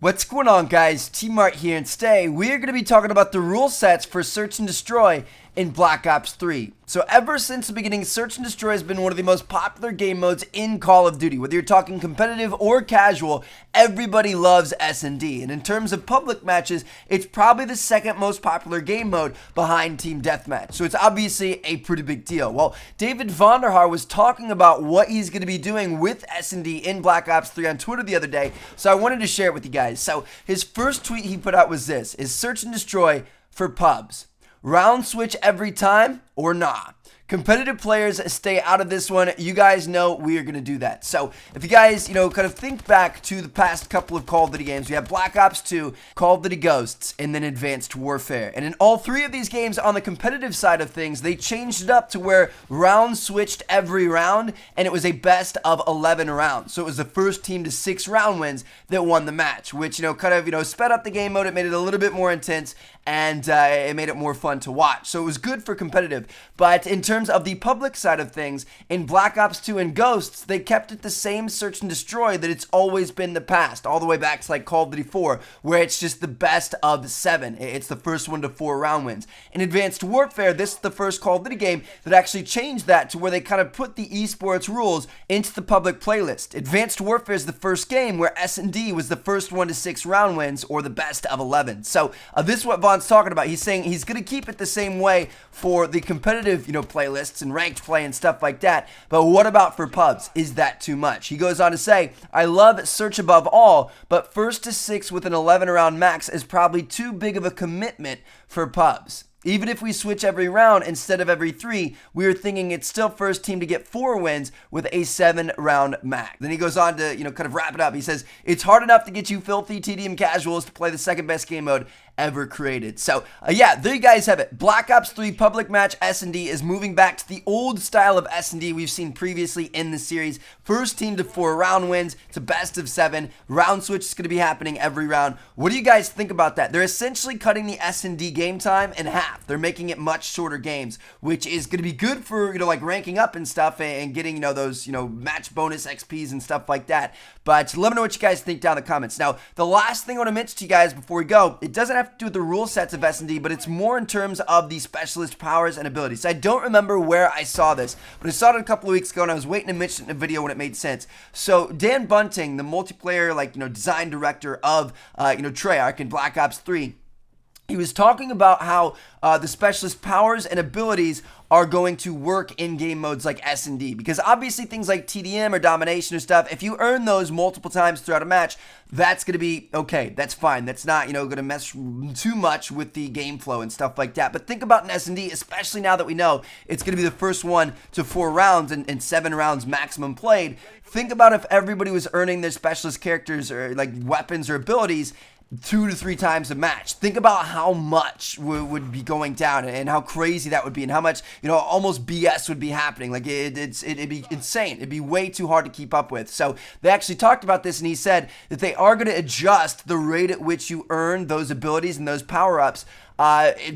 What's going on, guys? T-Mart here, and today we're going to be talking about the rule sets for Search and Destroy in Black Ops 3. So ever since the beginning, Search and Destroy has been one of the most popular game modes in Call of Duty. Whether you're talking competitive or casual, everybody loves SnD. And in terms of public matches, it's probably the second most popular game mode behind Team Deathmatch. So it's obviously a pretty big deal. Well, David Vahn was talking about what he's going to be doing with SnD in Black Ops 3 on Twitter the other day. So I wanted to share it with you guys. So his first tweet he put out was this: is Search and Destroy for pubs. Round switch every time or nah? Competitive players stay out of this one. You guys know we are going to do that. So if you guys, kind of think back to the past couple of Call of Duty games, we have Black Ops 2, Call of Duty Ghosts, and then Advanced Warfare. And in all three of these games, on the competitive side of things, they changed it up to where rounds switched every round, and it was a best of 11 rounds. So it was the first team to 6 round wins that won the match, which, kind of, sped up the game mode. It made it a little bit more intense, and it made it more fun to watch. So it was good for competitive. But in terms of the public side of things, in Black Ops 2 and Ghosts, they kept it the same Search and Destroy that it's always been the past, all the way back to like Call of Duty 4, where it's just the best of 7. It's the first one to 4 round wins. In Advanced Warfare, this is the first Call of Duty game that actually changed that to where they kind of put the esports rules into the public playlist. Advanced Warfare is the first game where SnD was the first one to 6 round wins, or the best of 11. So this is what Vaughn's talking about. He's saying he's going to keep it the same way for the competitive, playlists and ranked play and stuff like that. But what about for pubs? Is that too much? He goes on to say, I love Search above all, but first to 6 with an 11 round max is probably too big of a commitment for pubs. Even if we switch every round instead of every 3, we were thinking it's still first team to get 4 wins with a 7 round max. Then he goes on to, kind of wrap it up. He says, it's hard enough to get you filthy TDM casuals to play the second best game mode ever created. So yeah, there you guys have it. Black Ops 3 public match SnD is moving back to the old style of SnD we've seen previously in the series. First team to 4 round wins to best of 7. Round switch is going to be happening every round. What do you guys think about that? They're essentially cutting the SnD game time in half. They're making it much shorter games, which is going to be good for, like ranking up and stuff and getting, those, match bonus XPs and stuff like that. But let me know what you guys think down in the comments. Now, the last thing I want to mention to you guys before we go, it doesn't have to do with the rule sets of SnD, but it's more in terms of the specialist powers and abilities. So I don't remember where I saw this, but I saw it a couple of weeks ago, and I was waiting to mention it in a video when it made sense. So Dan Bunting, the multiplayer, design director of, Treyarch in Black Ops 3, he was talking about how the specialist powers and abilities are going to work in game modes like SnD, because obviously things like TDM or domination or stuff, if you earn those multiple times throughout a match, that's going to be okay. That's fine. That's not, going to mess too much with the game flow and stuff like that. But think about an SnD, especially now that we know it's going to be the first one to 4 rounds and 7 rounds maximum played. Think about if everybody was earning their specialist characters or like weapons or abilities 2 to 3 times a match. Think about how much would be going down and how crazy that would be, and how much, almost BS would be happening. Like it'd be insane. It'd be way too hard to keep up with. So they actually talked about this, and he said that they are going to adjust the rate at which you earn those abilities and those power-ups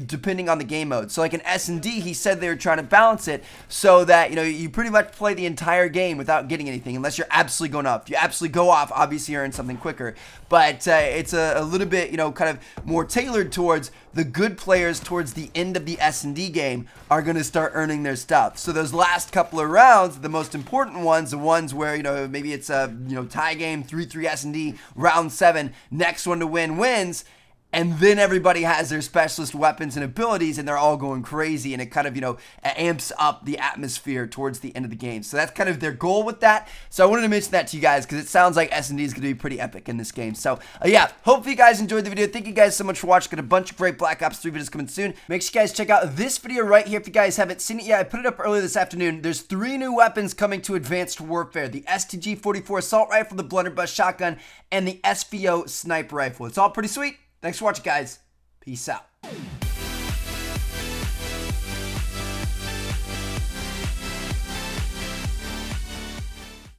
depending on the game mode. So like in SnD, he said they were trying to balance it so that, you pretty much play the entire game without getting anything, unless you're absolutely going off. If you absolutely go off, obviously you earn something quicker. But it's a little bit, kind of more tailored towards the good players towards the end of the SnD game are going to start earning their stuff. So those last couple of rounds, the most important ones, the ones where, maybe it's a, tie game, 3-3 SnD, round 7, next one to win wins. And then everybody has their specialist weapons and abilities, and they're all going crazy, and it kind of, amps up the atmosphere towards the end of the game. So that's kind of their goal with that. So I wanted to mention that to you guys, because it sounds like SnD is going to be pretty epic in this game. So yeah, hopefully you guys enjoyed the video. Thank you guys so much for watching. Got a bunch of great Black Ops 3 videos coming soon. Make sure you guys check out this video right here if you guys haven't seen it yet. I put it up earlier this afternoon. There's 3 new weapons coming to Advanced Warfare: the STG-44 assault rifle, the blunderbuss shotgun, and the SVO sniper rifle. It's all pretty sweet. Thanks for watching, guys. Peace out.